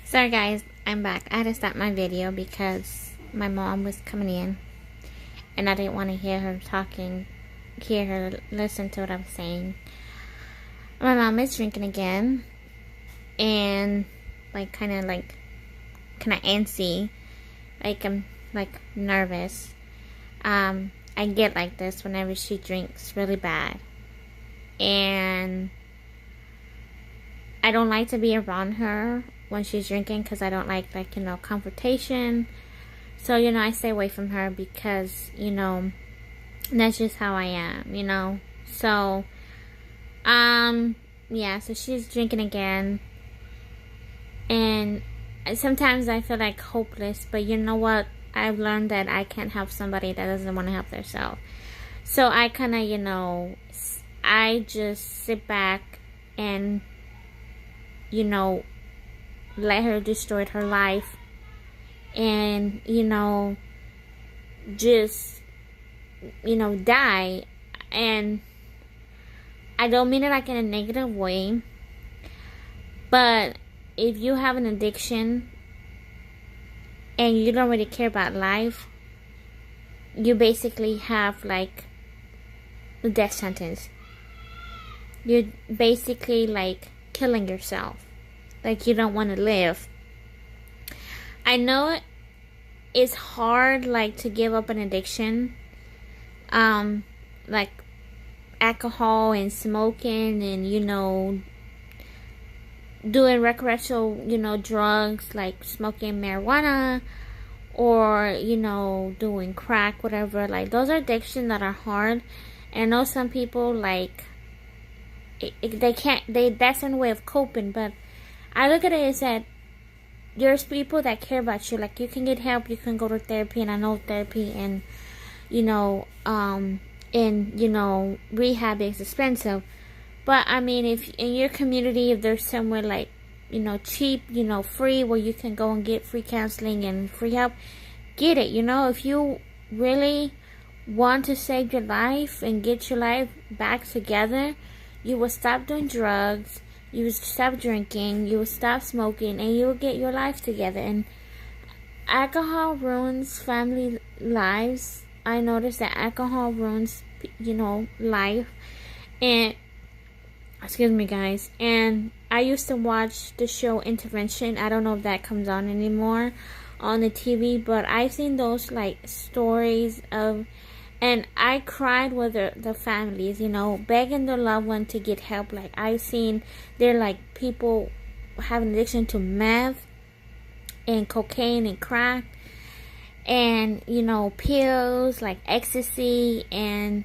Sorry guys, I'm back. I had to stop my video because my mom was coming in and I didn't want to hear her listen to what I was saying. My mom is drinking again and kind of antsy. I'm nervous. I get like this whenever she drinks really bad. And I don't like to be around her when she's drinking because I don't like confrontation. So, I stay away from her because, that's just how I am, So, yeah, so she's drinking again. And sometimes I feel hopeless, but you know what? I've learned that I can't help somebody that doesn't want to help themselves. So I kind of, I just sit back and, let her destroy her life and, just, die. And I don't mean it in a negative way, but if you have an addiction and you don't really care about life, you basically have a death sentence. You're basically killing yourself. You don't want to live. I know it's hard to give up an addiction, like alcohol and smoking and doing recreational drugs like smoking marijuana or doing crack, whatever. Those are addictions that are hard. And I know some people that's a way of coping, but I look at it as that there's people that care about you. You can get help, you can go to therapy, and I know therapy and rehab is expensive. But I mean, if in your community, if there's somewhere cheap, free, where you can go and get free counseling and free help, get it. If you really want to save your life and get your life back together, you will stop doing drugs, you will stop drinking, you will stop smoking, and you will get your life together. And alcohol ruins family lives. I noticed that alcohol ruins, life. And excuse me, guys. And I used to watch the show Intervention. I don't know if that comes on anymore on the TV, but I've seen those stories of, and I cried with the families, begging their loved one to get help. I've seen there people having addiction to meth and cocaine and crack and pills like ecstasy and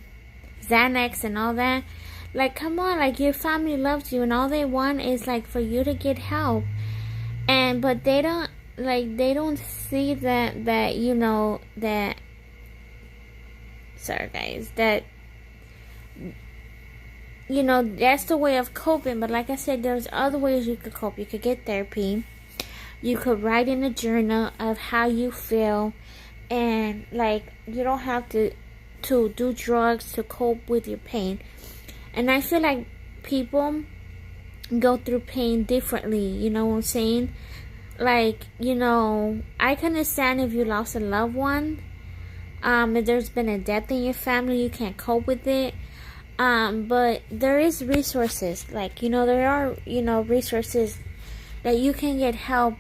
Xanax and all that. Come on, your family loves you and all they want is for you to get help. But they don't see that sorry guys, that that's the way of coping. But like I said, there's other ways you could cope. You could get therapy, you could write in a journal of how you feel, and you don't have to do drugs to cope with your pain. And I feel people go through pain differently, you know what I'm saying? I can understand if you lost a loved one. If there's been a death in your family, you can't cope with it. But there is resources. There are, resources that you can get help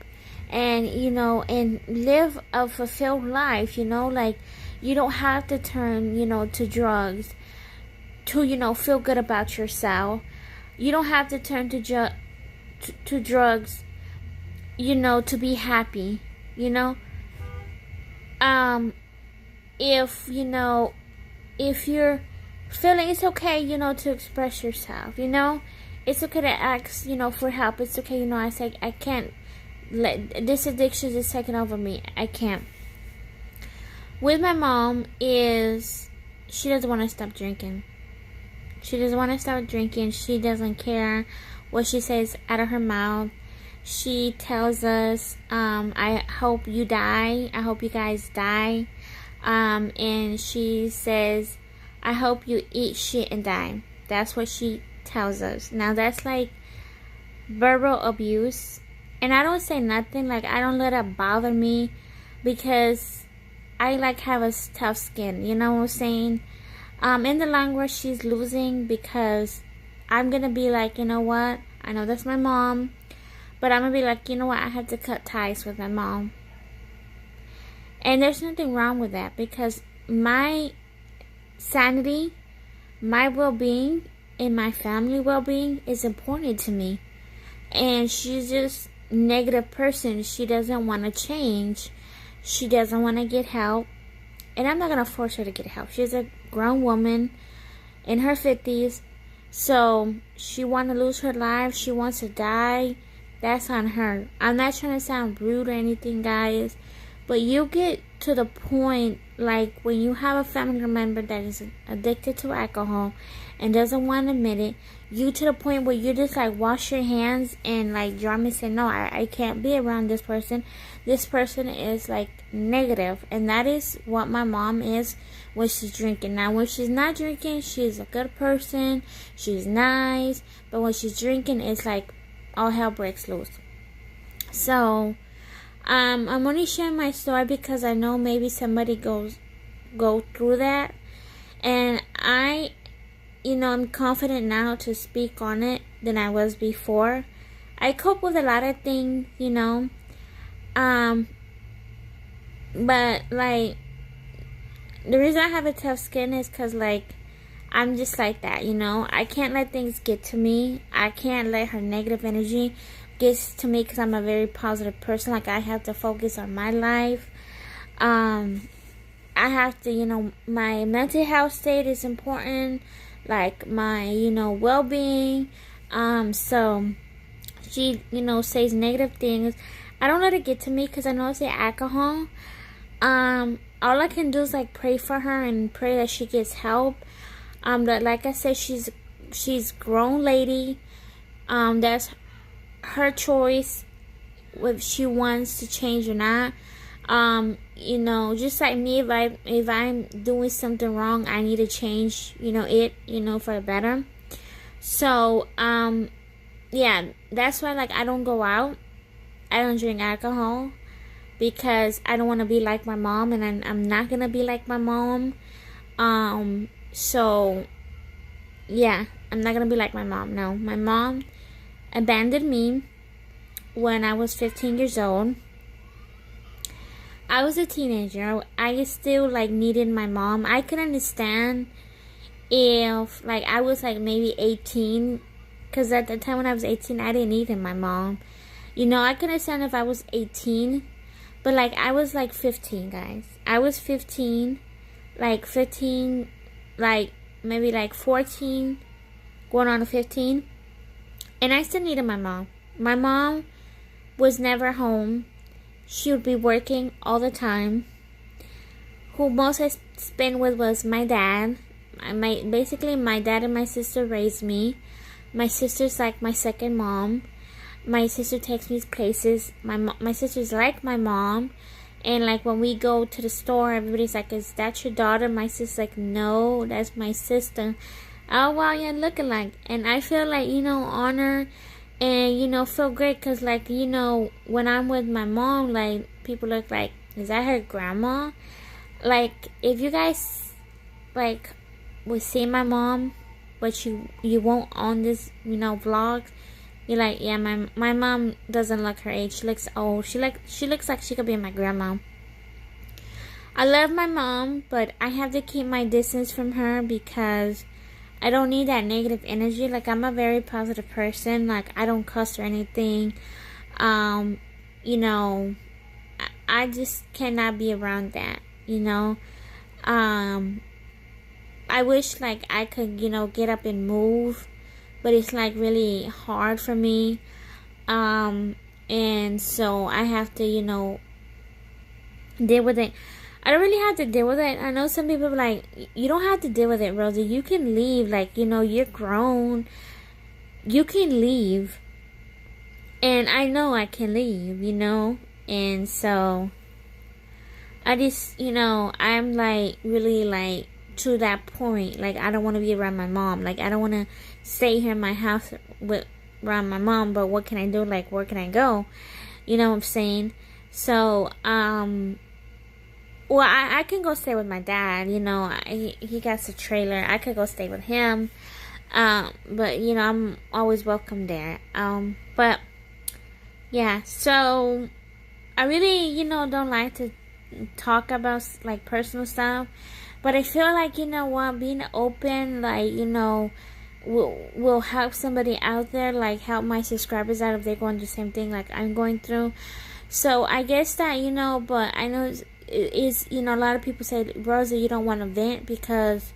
and, and live a fulfilled life, you don't have to turn, to drugs to, feel good about yourself. You don't have to turn to drugs, to be happy, if you're feeling, it's okay, to express yourself, it's okay to ask, for help. It's okay, I say, I can't let this addiction is taking over me. I can't. With my mom is, she doesn't want to stop drinking. She doesn't want to stop drinking. She doesn't care what she says out of her mouth. She tells us, I hope you die. I hope you guys die. And she says, I hope you eat shit and die. That's what she tells us. Now that's verbal abuse And I don't say nothing, like I don't let it bother me, because I like have a tough skin, you know what I'm saying? In the long run, she's losing, because I'm gonna be like, you know what, I know that's my mom, but I'm gonna be like, you know what, I have to cut ties with my mom. And there's nothing wrong with that, because my sanity, my well-being, and my family well-being is important to me. And she's just a negative person. She doesn't want to change. She doesn't want to get help. And I'm not going to force her to get help. She's a grown woman in her 50s. So she wants to lose her life. She wants to die. That's on her. I'm not trying to sound rude or anything, guys. But you get to the point, like when you have a family member that is addicted to alcohol and doesn't want to admit it, you to the point where you just like wash your hands and like drum and say, no, I can't be around this person. This person is like negative. And that is what my mom is when she's drinking. Now when she's not drinking, she's a good person. She's nice. But when she's drinking, it's like all hell breaks loose. So I'm only sharing my story because I know maybe somebody go through that, and I'm confident now to speak on it than I was before. I cope with a lot of things, but like the reason I have a tough skin is because like I'm just like that, I can't let things get to me. I can't let her negative energy gets to me, because I'm a very positive person. Like I have to focus on my life. I have to, my mental health state is important, like my, well-being. So she, says negative things. I don't let it get to me, because I know it's the alcohol. All I can do is like pray for her and pray that she gets help. But like I said, she's grown lady. That's her choice if she wants to change or not. Just like me, if I'm doing something wrong, I need to change, for the better. So yeah, that's why like I don't go out, I don't drink alcohol, because I don't want to be like my mom, and I'm not gonna be like my mom. So yeah, I'm not gonna be like my mom. No, my mom abandoned me when I was 15 years old. I was a teenager. I still like needed my mom. I could understand if like I was like maybe 18, because at the time when I was 18, I didn't need my mom. I could understand if I was 18, but like I was like 15, guys. I was 15, like maybe like 14, going on to 15. And I still needed my mom. My mom was never home. She would be working all the time. Who most I spent with was my dad. Basically, my dad and my sister raised me. My sister's like my second mom. My sister takes me places. My sister's like my mom. And like when we go to the store, everybody's like, is that your daughter? My sister's like, no, that's my sister. Oh wow, you're looking like. And I feel like, honor and, feel great, because like, when I'm with my mom, like people look like, is that her grandma? Like if you guys like would see my mom, but you won't on this, vlog, you're like, yeah, my mom doesn't look her age. She looks old. She looks like she could be my grandma. I love my mom, but I have to keep my distance from her, because I don't need that negative energy. Like I'm a very positive person. Like I don't cuss or anything. I just cannot be around that. I wish like I could, get up and move, but it's like really hard for me. And so I have to, deal with it. I don't really have to deal with it. I know some people are like, you don't have to deal with it, Rosie. You can leave. Like, you're grown. You can leave. And I know I can leave, And so I just, I'm like really like to that point. Like I don't want to be around my mom. Like I don't want to stay here in my house with around my mom, but what can I do? Like, where can I go? You know what I'm saying? So, well, I can go stay with my dad, you know. He got a trailer. I could go stay with him. But, you know, I'm always welcome there. But, yeah, so I really, you know, don't like to talk about, like, personal stuff. But I feel like, you know what, being open, like, you know, will help somebody out there, like, help my subscribers out if they're going through the same thing like I'm going through. So I guess that, you know, but I know it's you know, a lot of people say, Rosa, you don't want to vent because,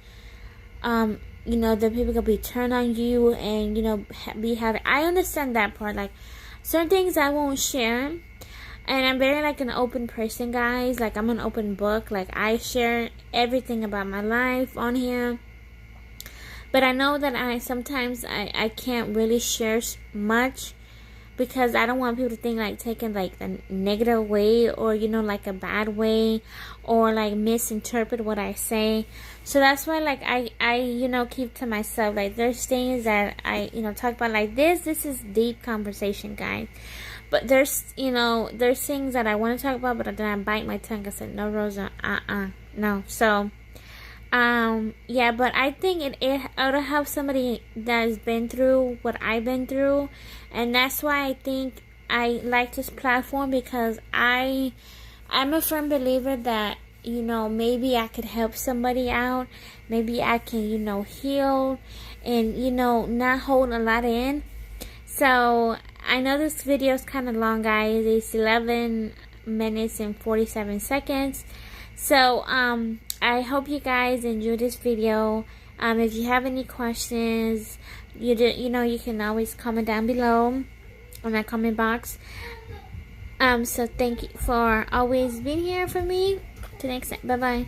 you know, the people could be turned on you and, you know, be having, I understand that part. Like, certain things I won't share. And I'm very, like, an open person, guys. Like, I'm an open book. Like, I share everything about my life on here. But I know that sometimes I can't really share much because I don't want people to think, like, taking, like, a negative way or, you know, like a bad way or, like, misinterpret what I say. So that's why, like, I you know, keep to myself. Like, there's things that I, you know, talk about like this is deep conversation, guys. But there's, you know, there's things that I want to talk about, but then I bite my tongue. I said, no, Rosa, no. So, yeah, but I think it'll help somebody that's been through what I've been through. And that's why I think I like this platform, because I'm a firm believer that, you know, maybe I could help somebody out. Maybe I can, you know, heal and, you know, not hold a lot in. So, I know this video is kind of long, guys. It's 11 minutes and 47 seconds. So, I hope you guys enjoyed this video. If you have any questions, you know, you can always comment down below on that comment box. So thank you for always being here for me. Till next time. Bye-bye.